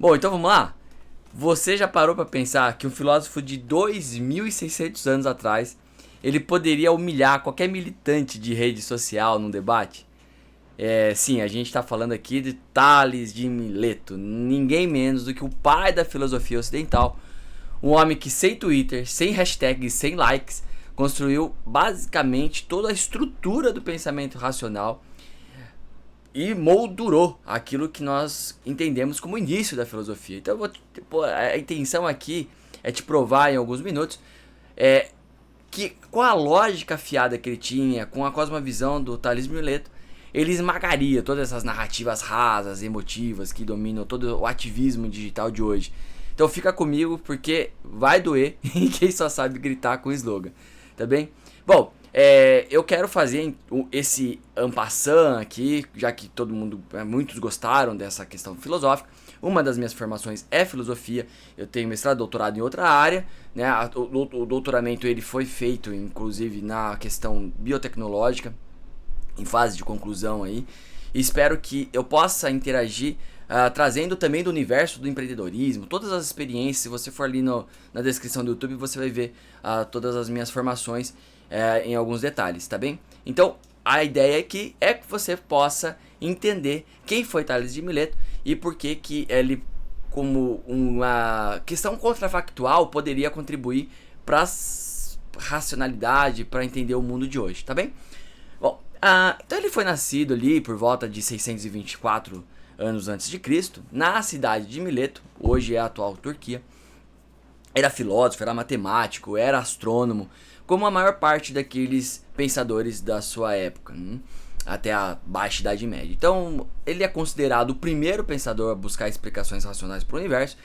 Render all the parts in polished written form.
Bom, então vamos lá? Você já parou para pensar que um filósofo de 2.600 anos atrás, ele poderia humilhar qualquer militante de rede social num debate? Sim, a gente está falando aqui de Tales de Mileto, ninguém menos do que o pai da filosofia ocidental, um homem que sem Twitter, sem hashtags, sem likes, construiu basicamente toda a estrutura do pensamento racional e moldurou aquilo que nós entendemos como início da filosofia. Então a intenção aqui é te provar em alguns minutos que com a lógica afiada que ele tinha, com a cosmovisão do Tales de Mileto, ele esmagaria todas essas narrativas rasas, emotivas que dominam todo o ativismo digital de hoje. Então fica comigo porque vai doer em quem só sabe gritar com slogan, tá bem? Bom, eu quero fazer esse en passant aqui, já que muitos gostaram dessa questão filosófica. Uma das minhas formações é filosofia, eu tenho mestrado, doutorado em outra área, né? O doutoramento ele foi feito inclusive na questão biotecnológica, em fase de conclusão aí. E espero que eu possa interagir trazendo também do universo do empreendedorismo, todas as experiências. Se você for ali na descrição do YouTube, você vai ver todas as minhas formações em alguns detalhes, tá bem? Então, a ideia aqui é que você possa entender quem foi Tales de Mileto e por que ele, como uma questão contrafactual, poderia contribuir para a racionalidade, para entender o mundo de hoje, tá bem? Bom, então ele foi nascido ali por volta de 624 anos antes de Cristo, na cidade de Mileto, hoje é a atual Turquia. Era filósofo, era matemático, era astrônomo, como a maior parte daqueles pensadores da sua época, até a baixa Idade Média. Então, ele é considerado o primeiro pensador a buscar explicações racionais para o universo,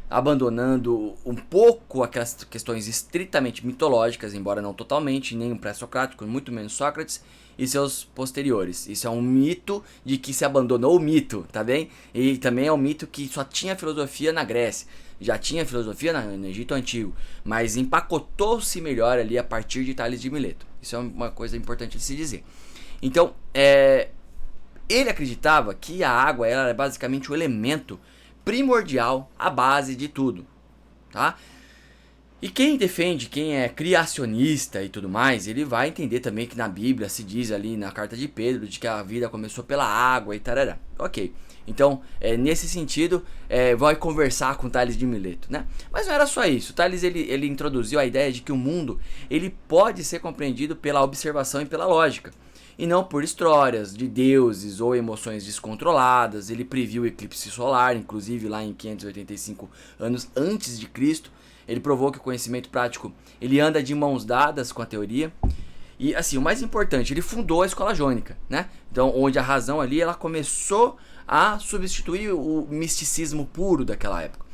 abandonando um pouco aquelas questões estritamente mitológicas, embora não totalmente, nem o pré-socrático, muito menos Sócrates e seus posteriores. Isso é um mito de que se abandonou o mito, tá bem? E também é um mito que só tinha filosofia na Grécia, já tinha filosofia no Egito Antigo, mas empacotou-se melhor ali a partir de Tales de Mileto. Isso é uma coisa importante de se dizer. Então, ele acreditava que a água era basicamente o elemento primordial, a base de tudo, tá? E quem defende, quem é criacionista e tudo mais, ele vai entender também que na Bíblia se diz ali na carta de Pedro de que a vida começou pela água e tarará. Ok, então nesse sentido vai conversar com Tales de Mileto, né? Mas não era só isso. Tales ele introduziu a ideia de que o mundo ele pode ser compreendido pela observação e pela lógica, e não por histórias de deuses ou emoções descontroladas. Ele previu o eclipse solar, inclusive lá em 585 anos antes de Cristo. Ele provou que o conhecimento prático ele anda de mãos dadas com a teoria. E assim, o mais importante, ele fundou a escola jônica, né? Então, onde a razão ali ela começou a substituir o misticismo puro daquela época.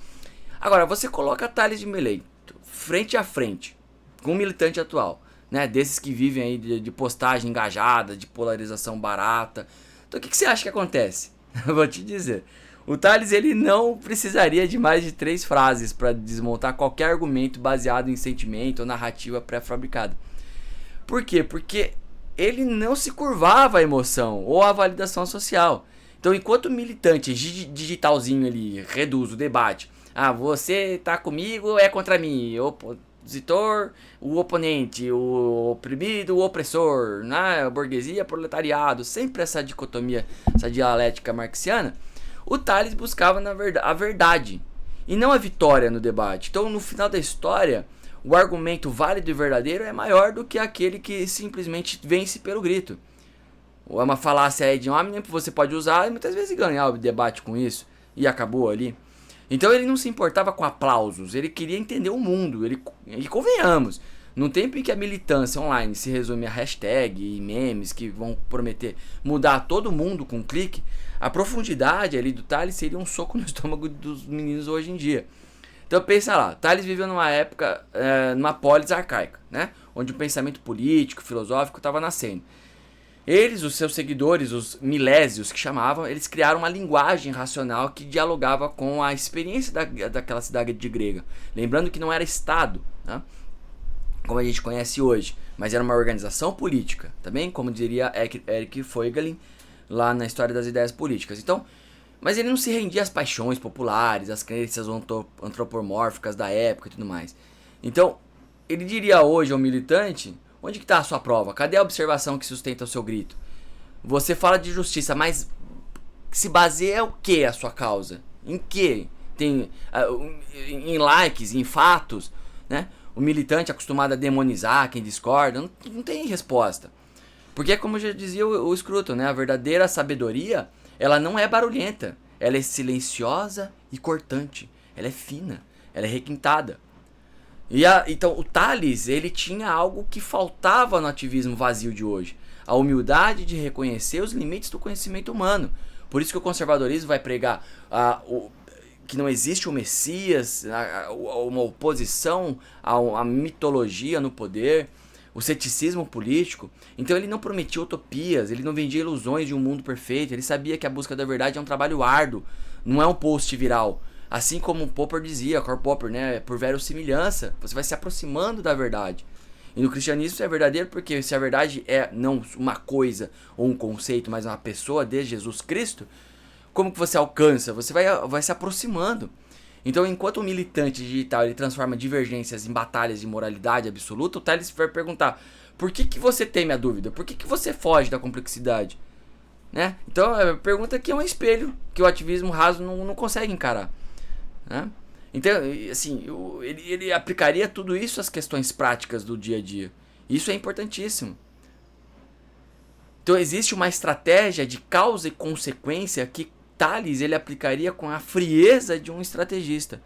Agora, você coloca Tales de Mileto frente a frente com um militante atual, né? Desses que vivem aí de postagem engajada, de polarização barata. Então, o que você acha que acontece? Eu vou te dizer. O Tales ele não precisaria de mais de 3 frases para desmontar qualquer argumento baseado em sentimento ou narrativa pré-fabricada. Por quê? Porque ele não se curvava à emoção ou à validação social. Então, enquanto o militante digitalzinho ele reduz o debate, você tá comigo ou é contra mim, opositor, o oponente, o oprimido, o opressor, né? A burguesia, proletariado, sempre essa dicotomia, essa dialética marxiana. O Tales buscava a verdade e não a vitória no debate. Então, no final da história, o argumento válido e verdadeiro é maior do que aquele que simplesmente vence pelo grito. Ou é uma falácia ad hominem que você pode usar e muitas vezes ganhar o debate com isso e acabou ali. Então ele não se importava com aplausos, ele queria entender o mundo. E convenhamos, no tempo em que a militância online se resume a hashtag e memes que vão prometer mudar todo mundo com um clique, a profundidade ali do Tales seria um soco no estômago dos meninos hoje em dia. Então pensa lá, Tales viveu numa época, numa polis arcaica, né? Onde o pensamento político, filosófico estava nascendo. Eles, os seus seguidores, os milésios que chamavam, eles criaram uma linguagem racional que dialogava com a experiência daquela cidade grega. Lembrando que não era Estado, né? Como a gente conhece hoje, mas era uma organização política, tá bem? Como diria Eric Voegelin lá na História das Ideias Políticas. Então, Mas ele não se rendia às paixões populares, às crenças antropomórficas da época e tudo mais. Então, ele diria hoje ao militante, onde que está a sua prova? Cadê a observação que sustenta o seu grito? Você fala de justiça, mas se baseia o que a sua causa? Em que? Tem, em likes, em fatos, né? O militante acostumado a demonizar quem discorda, não tem resposta. Porque, como já dizia o Scruton, né? A verdadeira sabedoria, ela não é barulhenta. Ela é silenciosa e cortante. Ela é fina, ela é requintada. Então, o Tales, ele tinha algo que faltava no ativismo vazio de hoje. A humildade de reconhecer os limites do conhecimento humano. Por isso que o conservadorismo vai pregar que não existe o Messias, uma oposição à mitologia no poder, o ceticismo político. Então ele não prometia utopias, ele não vendia ilusões de um mundo perfeito, ele sabia que a busca da verdade é um trabalho árduo, não é um post viral. Assim como Popper dizia, Karl Popper, né, por verossimilhança, você vai se aproximando da verdade. E no cristianismo isso é verdadeiro porque se a verdade é não uma coisa ou um conceito, mas uma pessoa de Jesus Cristo, como que você alcança? Você vai se aproximando. Então, enquanto o militante digital ele transforma divergências em batalhas de moralidade absoluta, o Tales vai perguntar: por que você teme a dúvida? Por que você foge da complexidade? Né? Então, a pergunta que é um espelho que o ativismo raso não consegue encarar. Né? Então, assim, ele aplicaria tudo isso às questões práticas do dia a dia. Isso é importantíssimo. Então, existe uma estratégia de causa e consequência que Tales ele aplicaria com a frieza de um estrategista.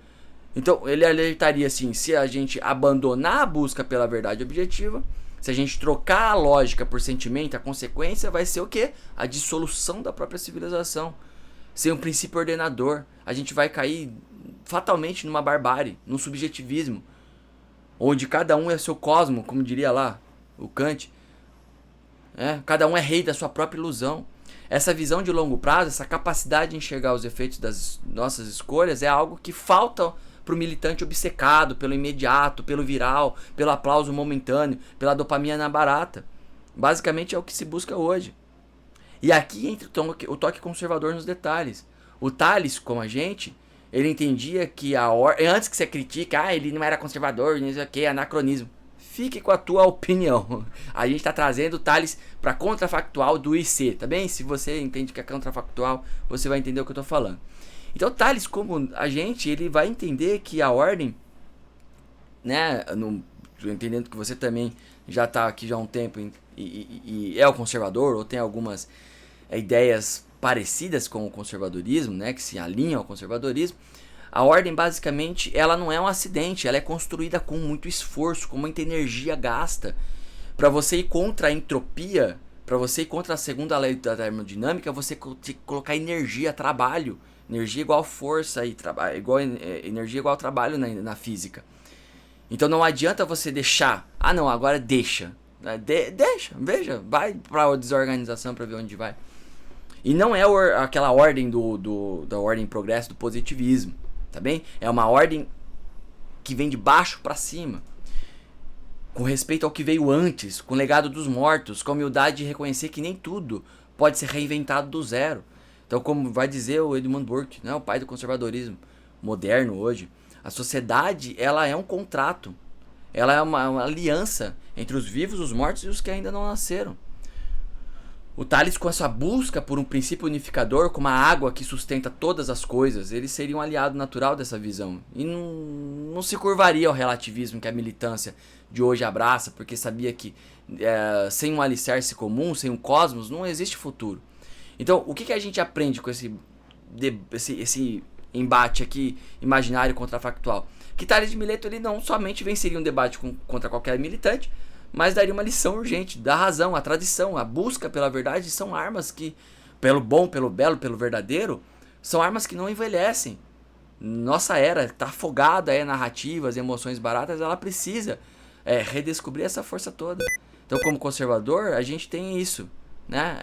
Então ele alertaria assim: se a gente abandonar a busca pela verdade objetiva, se a gente trocar a lógica por sentimento, a consequência vai ser o quê? A dissolução da própria civilização. Sem um princípio ordenador, a gente vai cair fatalmente numa barbárie, num subjetivismo, onde cada um é seu cosmo, como diria lá o Kant. Cada um é rei da sua própria ilusão. Essa visão de longo prazo, essa capacidade de enxergar os efeitos das nossas escolhas é algo que falta para o militante obcecado pelo imediato, pelo viral, pelo aplauso momentâneo, pela dopamina barata. Basicamente é o que se busca hoje. E aqui entra o toque conservador nos detalhes. O Tales, como a gente, ele entendia que antes que você critique, ele não era conservador, não sei o que, anacronismo. Fique com a tua opinião. A gente está trazendo o Tales para contrafactual do IC, tá bem? Se você entende que é contrafactual, você vai entender o que eu estou falando. Então, Tales, como a gente, ele vai entender que a ordem, né, entendendo que você também já está aqui já há um tempo e é o conservador, ou tem algumas ideias parecidas com o conservadorismo, né, que se alinham ao conservadorismo. A ordem, basicamente, ela não é um acidente, ela é construída com muito esforço, com muita energia gasta. Para você ir contra a entropia, para você ir contra a segunda lei da termodinâmica, você tem que colocar energia, trabalho. Energia igual força e energia igual trabalho na física. Então não adianta você deixar. Não, agora deixa. Deixa, veja, vai para a desorganização para ver onde vai. E não é aquela ordem da ordem progresso do positivismo. Tá bem? É uma ordem que vem de baixo para cima, com respeito ao que veio antes, com o legado dos mortos, com a humildade de reconhecer que nem tudo pode ser reinventado do zero. Então, como vai dizer o Edmund Burke, né, o pai do conservadorismo moderno hoje, a sociedade ela é um contrato, ela é uma aliança entre os vivos, os mortos e os que ainda não nasceram. O Tales, com essa busca por um princípio unificador, como a água que sustenta todas as coisas, ele seria um aliado natural dessa visão. E não se curvaria ao relativismo que a militância de hoje abraça, porque sabia que sem um alicerce comum, sem um cosmos, não existe futuro. Então, o que a gente aprende com esse embate aqui imaginário contrafactual? Que Tales de Mileto ele não somente venceria um debate contra qualquer militante, mas daria uma lição urgente da razão, a tradição, a busca pela verdade são armas que, pelo bom, pelo belo, pelo verdadeiro, são armas que não envelhecem. Nossa era está afogada em narrativas, emoções baratas, ela precisa redescobrir essa força toda. Então, como conservador, a gente tem isso, né?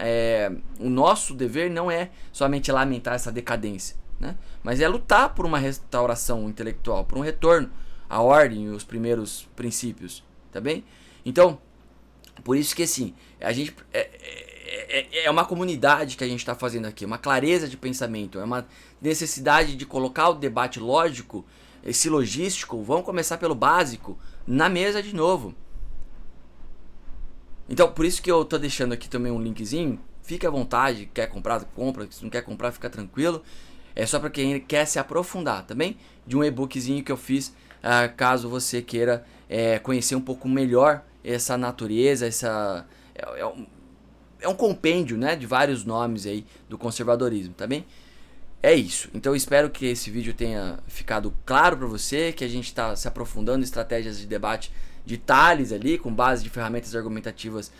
O nosso dever não é somente lamentar essa decadência, né? Mas é lutar por uma restauração intelectual, por um retorno à ordem e os primeiros princípios, tá bem? Então, por isso que assim, a gente é uma comunidade que a gente está fazendo aqui, uma clareza de pensamento, é uma necessidade de colocar o debate lógico, esse logístico, vamos começar pelo básico, na mesa de novo. Então, por isso que eu tô deixando aqui também um linkzinho, fique à vontade, quer comprar, compra, se não quer comprar, fica tranquilo. É só para quem quer se aprofundar também, de um e-bookzinho que eu fiz, caso você queira conhecer um pouco melhor essa natureza, é um compêndio, né, de vários nomes aí do conservadorismo, tá bem? É isso. Então eu espero que esse vídeo tenha ficado claro para você, que a gente está se aprofundando em estratégias de debate de Tales ali, com base de ferramentas argumentativas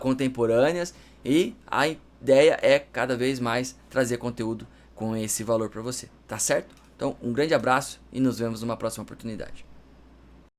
contemporâneas, e a ideia é cada vez mais trazer conteúdo com esse valor para você, tá certo? Então um grande abraço e nos vemos numa próxima oportunidade.